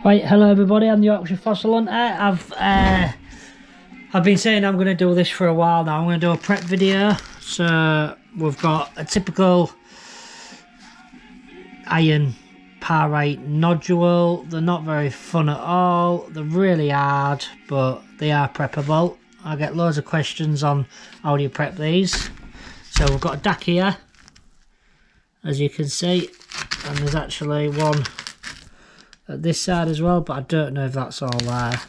Right, hello everybody, I'm the Yorkshire Fossil Hunter. I've been saying I'm going to do this for a while now. I'm going to do a prep video. So we've got a typical iron pyrite nodule. They're not very fun at all. They're really hard, but they are preppable. I get loads of questions on how do you prep these. So we've got a DAC here, as you can see, and there's actually one at this side as well, but I don't know if that's all there.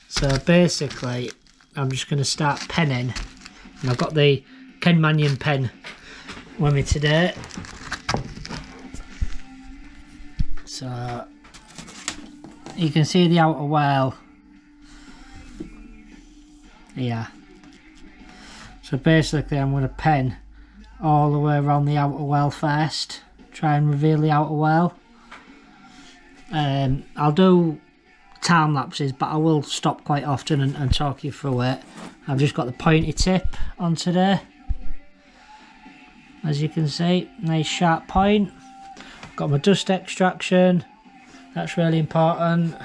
So basically I'm just going to start penning, and I've got the Ken Mannion pen with me today. So you can see the outer whorl here. So basically I'm going to pen all the way around the outer whorl first, try and reveal the outer whorl. I'll do time lapses, but I will stop quite often and talk you through it. I've just got the pointy tip on today, as you can see, nice sharp point. Got my dust extraction, that's really important,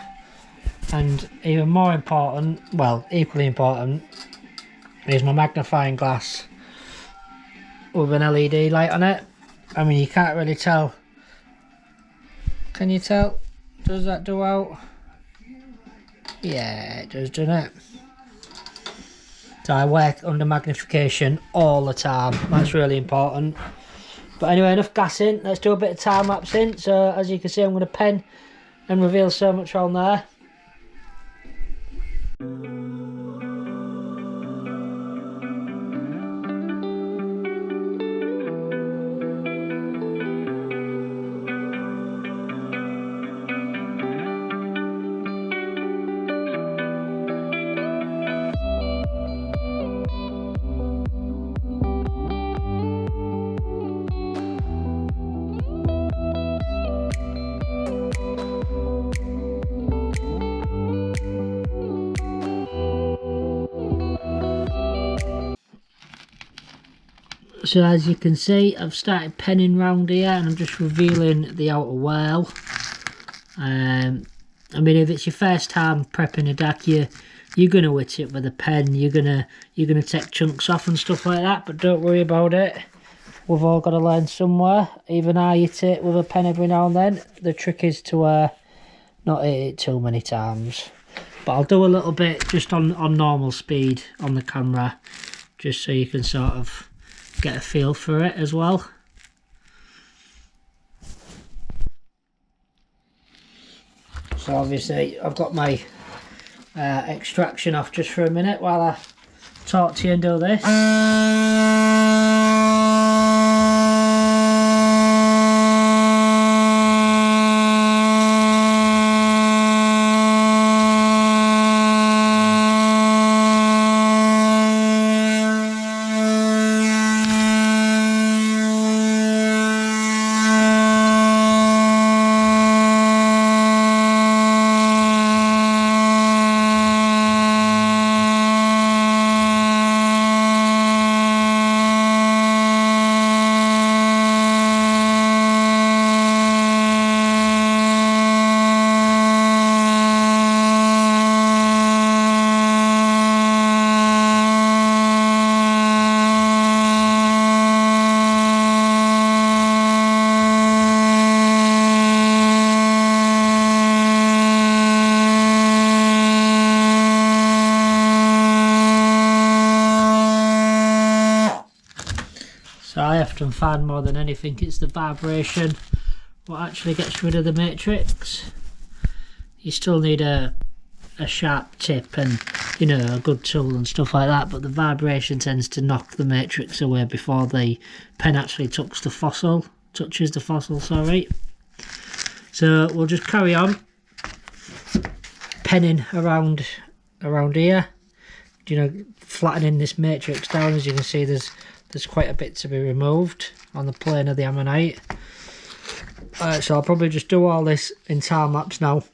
and even more important, well, equally important, is my magnifying glass with an LED light on it. I mean, you can't really tell. Can you tell? Does that do out? Yeah, it does, doesn't it? So I work under magnification all the time. That's really important. But anyway, enough gassing. Let's do a bit of time lapsing. So as you can see, I'm going to pen and reveal so much on there. So as you can see, I've started penning round here, and I'm just revealing the outer whorl. I mean, if it's your first time prepping a DAC, you're gonna hit it with a pen. You're gonna take chunks off and stuff like that. But don't worry about it. We've all got to learn somewhere. Even I hit it with a pen every now and then. The trick is to not hit it too many times. But I'll do a little bit just on normal speed on the camera, just so you can sort of get a feel for it as well. So obviously I've got my extraction off just for a minute while I talk to you and do this. So I often find more than anything it's the vibration what actually gets rid of the matrix. You still need a sharp tip and, you know, a good tool and stuff like that, but the vibration tends to knock the matrix away before the pen actually touches the fossil, sorry. So we'll just carry on penning around here, you know, flattening this matrix down. As you can see, there's quite a bit to be removed on the plane of the Ammonite. So I'll probably just do all this in time lapse now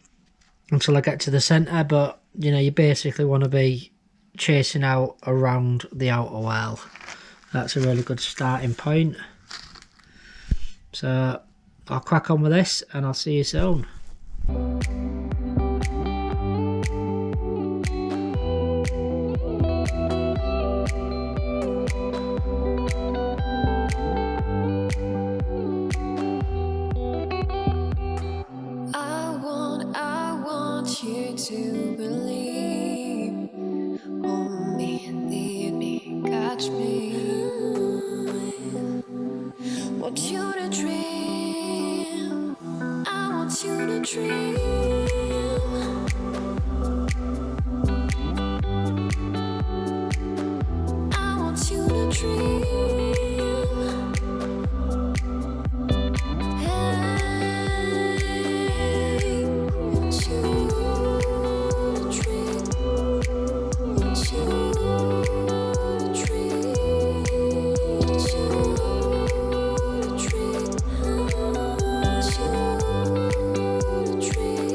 until I get to the centre, but you know, you basically want to be chasing out around the outer whorl. That's a really good starting point. So I'll crack on with this and I'll see you soon. I want you to believe. Hold me, lead me, catch me. Want you to dream. I want you to dream. I want you to dream. Hey, want you to dream. Want you to dream. Want you to dream. Want you to dream.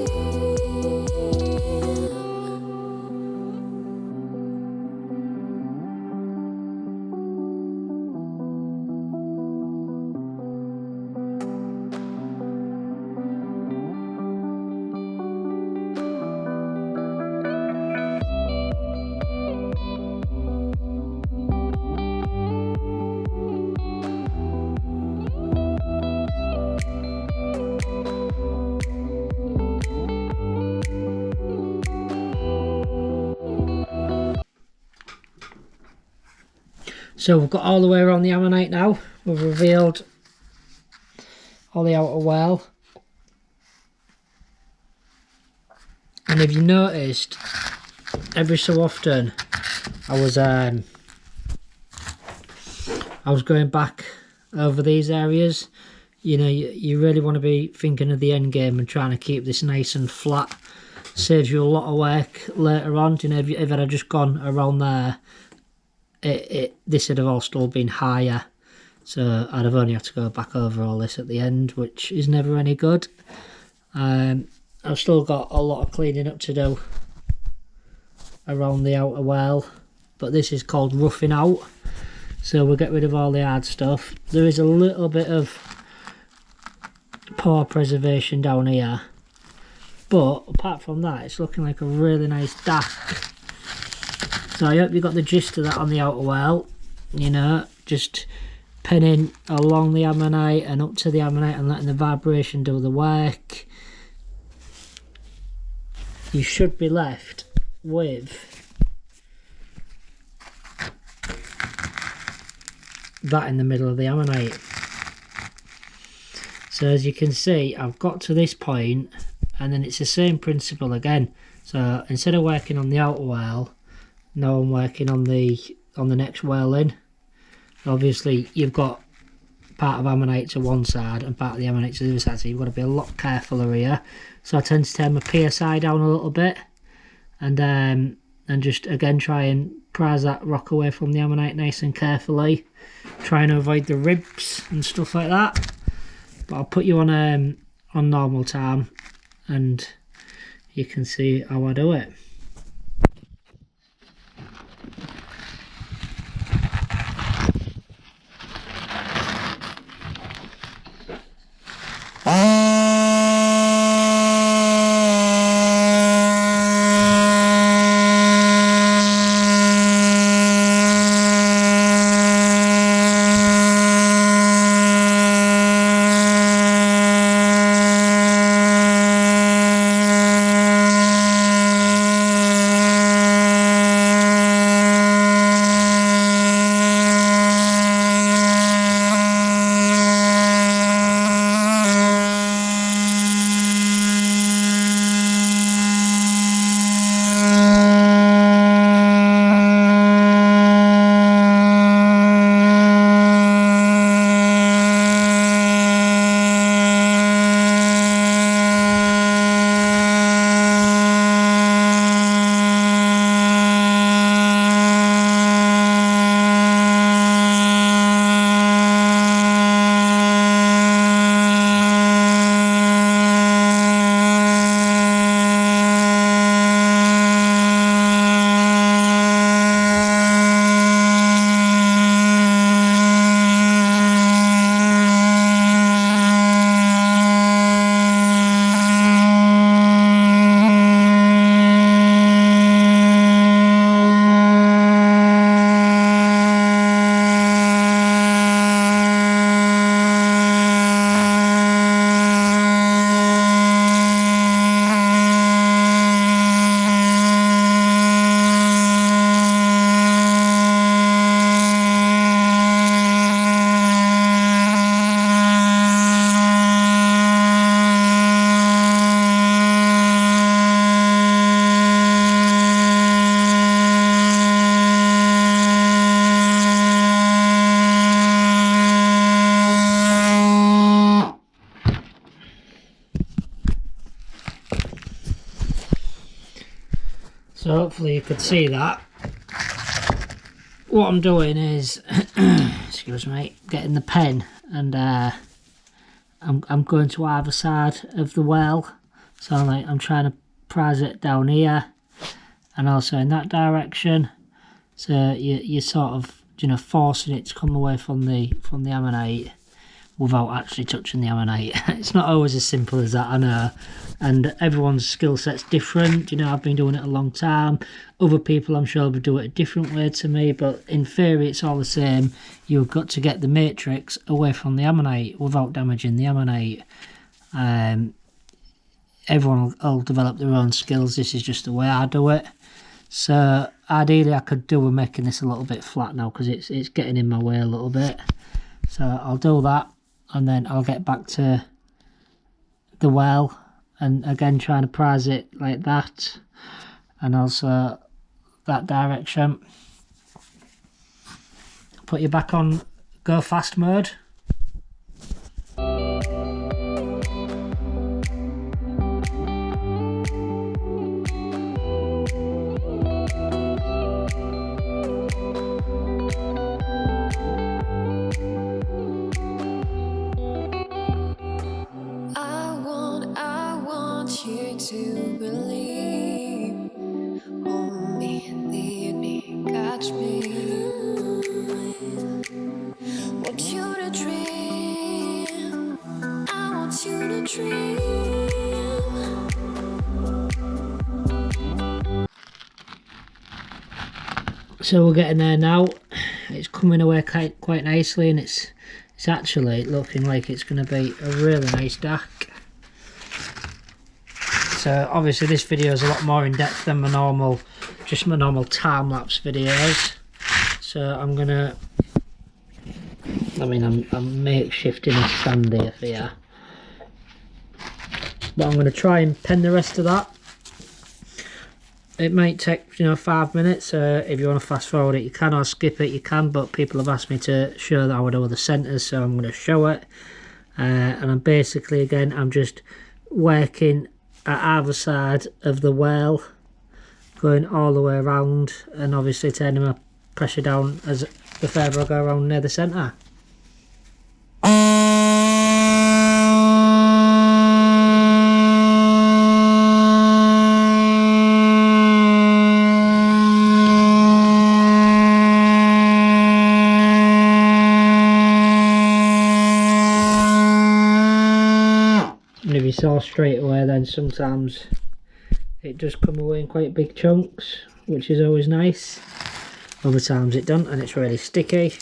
So we've got all the way around the Ammonite now. We've revealed all the outer well. And if you noticed, every so often I was going back over these areas. You know, you really want to be thinking of the end game and trying to keep this nice and flat. Saves you a lot of work later on. You know, if I'd have just gone around there, this would have all still been higher, so I'd have only had to go back over all this at the end, which is never any good. I've still got a lot of cleaning up to do around the outer well, but this is called roughing out, so we'll get rid of all the hard stuff. There is a little bit of poor preservation down here, but apart from that, it's looking like a really nice dack. So I hope you got the gist of that on the outer well. You know, just penning along the Ammonite and up to the Ammonite and letting the vibration do the work. You should be left with that in the middle of the Ammonite. So as you can see, I've got to this point and then it's the same principle again. So instead of working on the outer well, now I'm working on the next well in. Obviously you've got part of Ammonite to one side and part of the Ammonite to the other side, so you've got to be a lot carefuler here. So I tend to turn my PSI down a little bit and just again try and prise that rock away from the Ammonite nice and carefully, trying to avoid the ribs and stuff like that. But I'll put you on normal time and you can see how I do it. So hopefully you could see that. What I'm doing is, excuse me, getting the pen, and I'm going to either side of the well. So like I'm trying to prise it down here, and also in that direction. So you're sort of, you know, forcing it to come away from the ammonite without actually touching the ammonite. It's not always as simple as that, I know, and everyone's skill set's different. You know, I've been doing it a long time. Other people, I'm sure, will do it a different way to me, but in theory it's all the same. You've got to get the matrix away from the ammonite without damaging the ammonite. Everyone will develop their own skills. This is just the way I do it. So ideally I could do with making this a little bit flat now, because it's getting in my way a little bit. So I'll do that, and then I'll get back to the well, and again trying to prise it like that, and also that direction. Put you back on go fast mode. I want you to believe. Hold me, lead me, catch me. Want you to dream. I want you to dream. So we're getting there now. It's coming away quite nicely, and it's actually looking like it's going to be a really nice DAC. So obviously this video is a lot more in depth than my normal time-lapse videos. So I'm makeshifting a stand here for you, but I'm gonna try and pen the rest of that. It might take, you know, 5 minutes. If you want to fast forward it you can, or skip it you can, but people have asked me to show that I would do the centres, so I'm going to show it. And I'm basically, again, I'm just working at either side of the well, going all the way around, and obviously turning my pressure down as the further I go around near the centre. And if you saw straight away, then sometimes it does come away in quite big chunks, which is always nice. Other times it doesn't, and it's really sticky.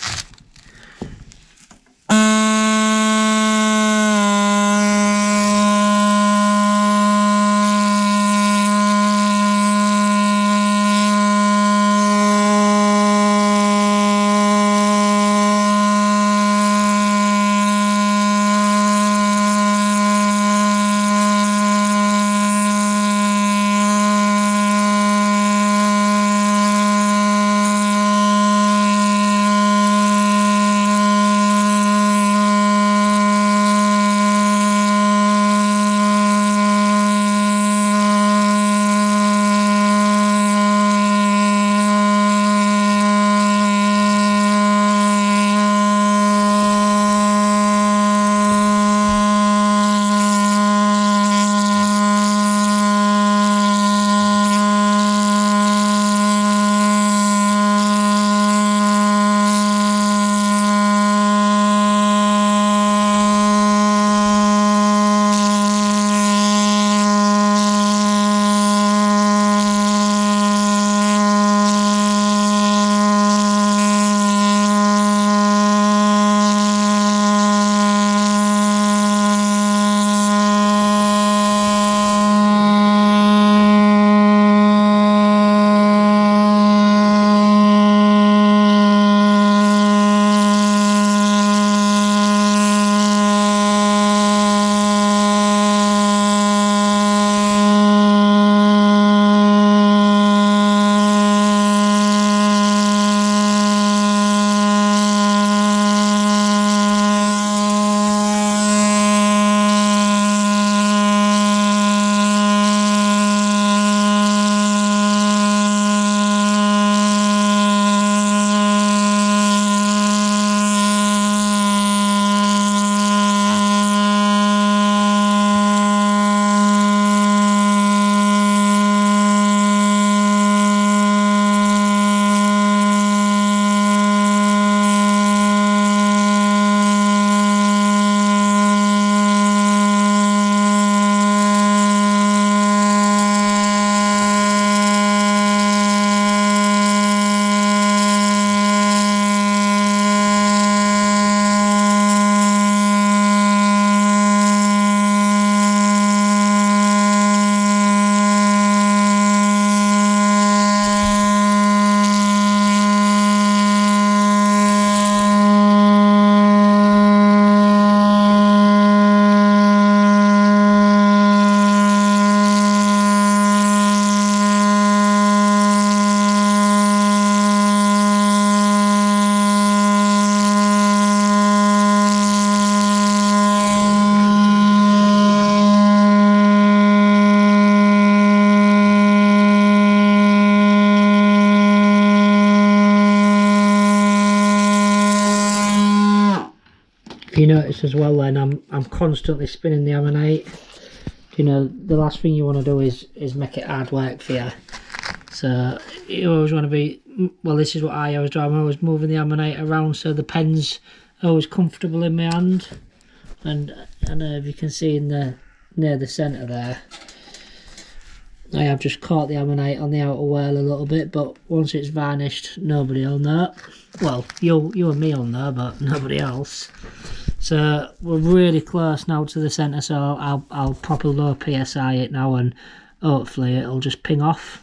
you notice as well then I'm constantly spinning the Ammonite. You know, the last thing you want to do is make it hard work for you. So you always want to be, well, this is what I always do. I'm always moving the Ammonite around so the pen's always comfortable in my hand. And I know if you can see in the near the centre there, I have just caught the Ammonite on the outer whorl a little bit, but once it's varnished, nobody will know. Well, you and me will know, but nobody else. So we're really close now to the centre, so I'll proper low PSI it now, and hopefully it'll just ping off.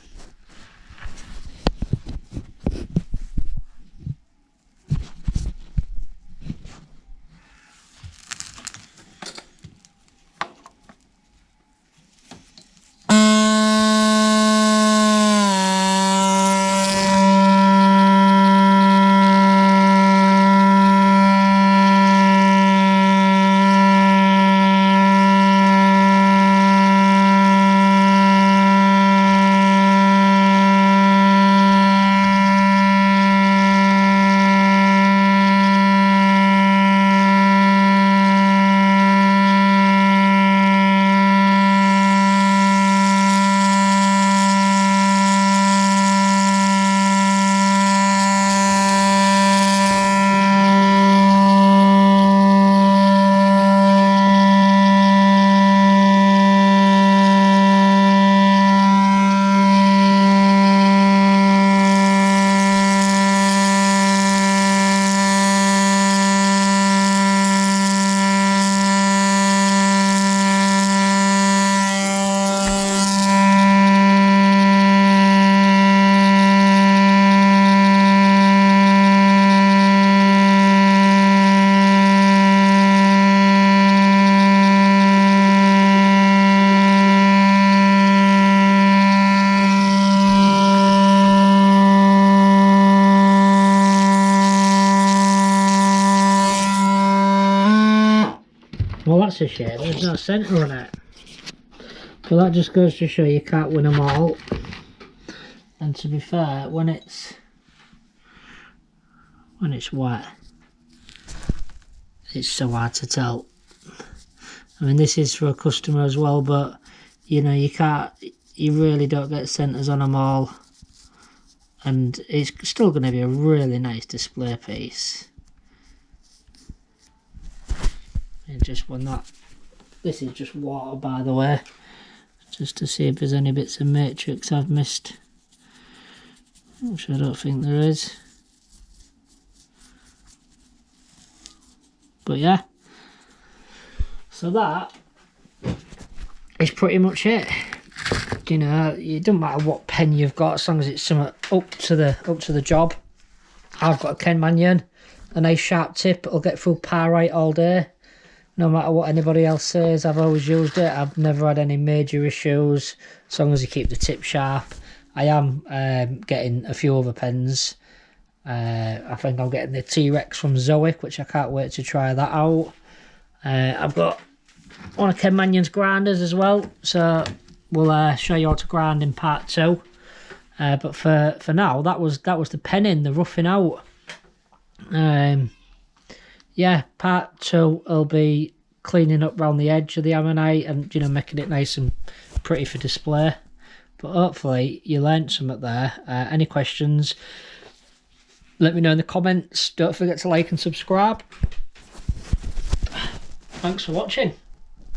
Well, that's a shame, there's no centre on it. But that just goes to show you can't win them all. And to be fair, when it's wet, it's so hard to tell. I mean, this is for a customer as well, but you know, you really don't get centres on them all. And it's still going to be a really nice display piece. And just when this is just water, by the way, just to see if there's any bits of matrix I've missed, which I don't think there is. But yeah, so that is pretty much it. You know, it doesn't matter what pen you've got as long as it's something up to the job. I've got a Ken Mannion, a nice sharp tip. It'll get through pyrite all day. No matter what anybody else says, I've always used it. I've never had any major issues as long as you keep the tip sharp. I am getting a few other pens. I think I'm getting the T-Rex from Zoic, which I can't wait to try that out. I've got one of Ken Mannion's grinders as well, so we'll show you how to grind in part 2. But for now, that was the penning, the roughing out. Yeah, part 2 will be cleaning up around the edge of the Ammonite and, you know, making it nice and pretty for display. But hopefully you learnt something there. Any questions, let me know in the comments. Don't forget to like and subscribe. Thanks for watching.